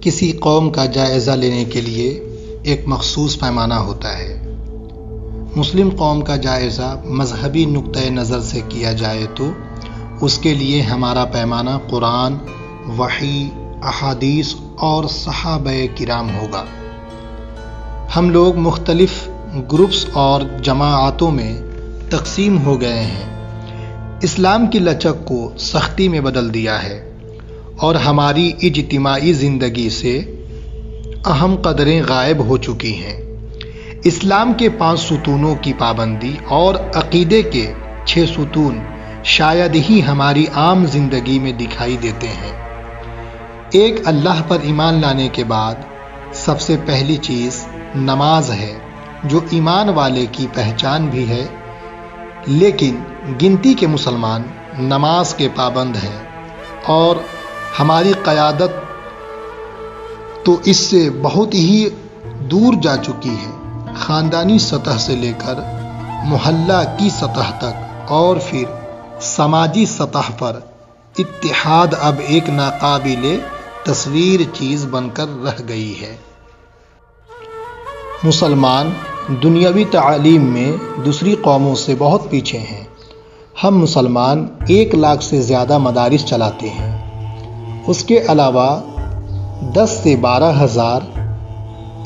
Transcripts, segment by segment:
کسی قوم کا جائزہ لینے کے لیے ایک مخصوص پیمانہ ہوتا ہے۔ مسلم قوم کا جائزہ مذہبی نقطۂ نظر سے کیا جائے تو اس کے لیے ہمارا پیمانہ قرآن، وحی، احادیث اور صحابہ کرام ہوگا۔ ہم لوگ مختلف گروپس اور جماعتوں میں تقسیم ہو گئے ہیں۔ اسلام کی لچک کو سختی میں بدل دیا ہے اور ہماری اجتماعی زندگی سے اہم قدریں غائب ہو چکی ہیں۔ اسلام کے 5 ستونوں کی پابندی اور عقیدے کے 6 ستون شاید ہی ہماری عام زندگی میں دکھائی دیتے ہیں۔ ایک اللہ پر ایمان لانے کے بعد سب سے پہلی چیز نماز ہے، جو ایمان والے کی پہچان بھی ہے، لیکن گنتی کے مسلمان نماز کے پابند ہیں اور ہماری قیادت تو اس سے بہت ہی دور جا چکی ہے۔ خاندانی سطح سے لے کر محلہ کی سطح تک اور پھر سماجی سطح پر اتحاد اب ایک ناقابل تصویر چیز بن کر رہ گئی ہے۔ مسلمان دنیاوی تعلیم میں دوسری قوموں سے بہت پیچھے ہیں۔ ہم مسلمان 1 لاکھ سے زیادہ مدارس چلاتے ہیں۔ اس کے علاوہ 10 سے 12 ہزار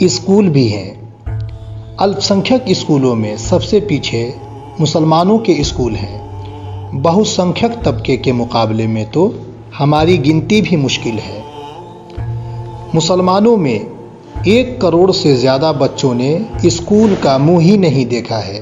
اسکول بھی ہیں۔ الپ سنکھیک اسکولوں میں سب سے پیچھے مسلمانوں کے اسکول ہیں۔ بہو سنکھیک طبقے کے مقابلے میں تو ہماری گنتی بھی مشکل ہے۔ مسلمانوں میں 1 کروڑ سے زیادہ بچوں نے اسکول کا منہ ہی نہیں دیکھا ہے۔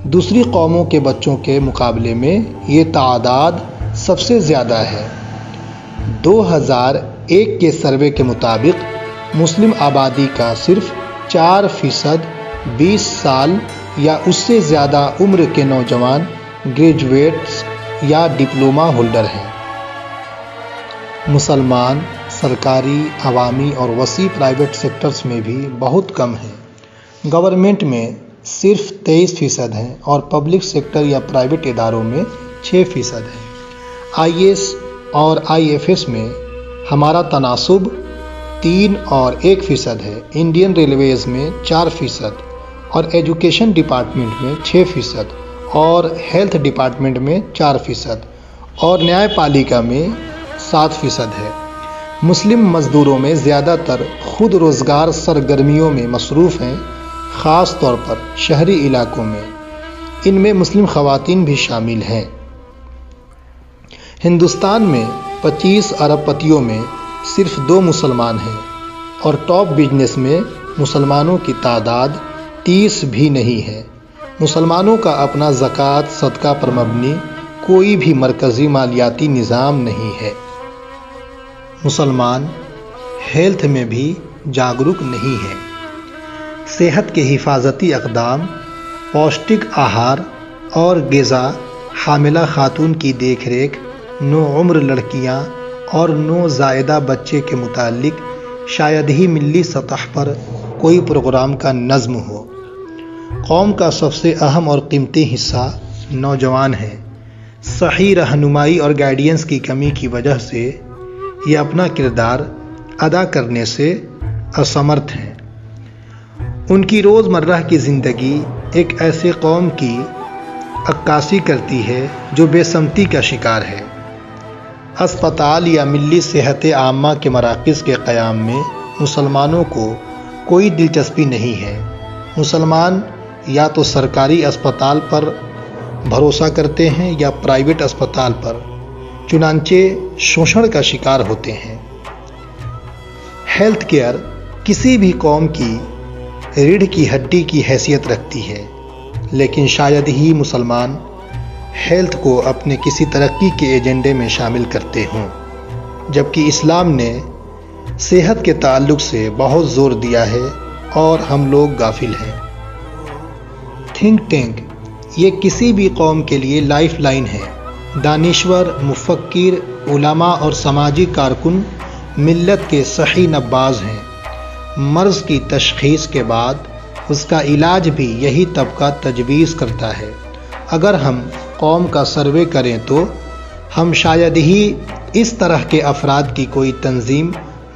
دوسری قوموں کے بچوں کے مقابلے میں یہ تعداد سب سے زیادہ ہے۔ 2001 کے سروے کے مطابق مسلم آبادی کا صرف 4% 20 سال یا اس سے زیادہ عمر کے نوجوان گریجویٹس یا ڈپلومہ ہولڈر ہیں۔ مسلمان سرکاری، عوامی اور وسیع پرائیویٹ سیکٹرز میں بھی بہت کم ہیں۔ گورنمنٹ میں صرف 23% ہیں اور پبلک سیکٹر یا پرائیویٹ اداروں میں 6% ہیں۔ IAS اور IFS میں ہمارا تناسب 3 اور 1% ہے۔ انڈین ریلویز میں 4% اور ایجوکیشن ڈپارٹمنٹ میں 6% اور ہیلتھ ڈپارٹمنٹ میں 4% اور نیائے پالیکا میں 7% ہے۔ مسلم مزدوروں میں زیادہ تر خود روزگار سرگرمیوں میں مصروف ہیں، خاص طور پر شہری علاقوں میں۔ ان میں مسلم خواتین بھی شامل ہیں۔ ہندوستان میں 25 ارب پتیوں میں صرف 2 مسلمان ہیں اور ٹاپ بزنس میں مسلمانوں کی تعداد 30 بھی نہیں ہے۔ مسلمانوں کا اپنا زکوٰۃ صدقہ پر مبنی کوئی بھی مرکزی مالیاتی نظام نہیں ہے۔ مسلمان ہیلتھ میں بھی جاگروک نہیں ہے۔ صحت کے حفاظتی اقدام، پوشٹک آہار اور غذا، حاملہ خاتون کی دیکھ ریکھ، نوعمر لڑکیاں اور نوزائیدہ بچے کے متعلق شاید ہی ملی سطح پر کوئی پروگرام کا نظم ہو۔ قوم کا سب سے اہم اور قیمتی حصہ نوجوان ہیں۔ صحیح رہنمائی اور گائیڈنس کی کمی کی وجہ سے یہ اپنا کردار ادا کرنے سے اسمرتھ ہیں۔ ان کی روزمرہ کی زندگی ایک ایسے قوم کی عکاسی کرتی ہے جو بے سمتی کا شکار ہے۔ اسپتال یا ملی صحت عامہ کے مراکز کے قیام میں مسلمانوں کو کوئی دلچسپی نہیں ہے۔ مسلمان یا تو سرکاری اسپتال پر بھروسہ کرتے ہیں یا پرائیویٹ اسپتال پر، چنانچہ شوشن کا شکار ہوتے ہیں۔ ہیلتھ کیئر کسی بھی قوم کی ریڑھ کی ہڈی کی حیثیت رکھتی ہے، لیکن شاید ہی مسلمان ہیلتھ کو اپنے کسی ترقی کے ایجنڈے میں شامل کرتے ہوں، جبکہ اسلام نے صحت کے تعلق سے بہت زور دیا ہے اور ہم لوگ غافل ہیں۔ تھنک ٹینک یہ کسی بھی قوم کے لیے لائف لائن ہے۔ دانشور، مفکر، علماء اور سماجی کارکن ملت کے صحیح نباز ہیں۔ مرض کی تشخیص کے بعد اس کا علاج بھی یہی طبقہ تجویز کرتا ہے۔ اگر ہم قوم کا سروے کریں تو ہم شاید ہی اس طرح کے افراد کی کوئی تنظیم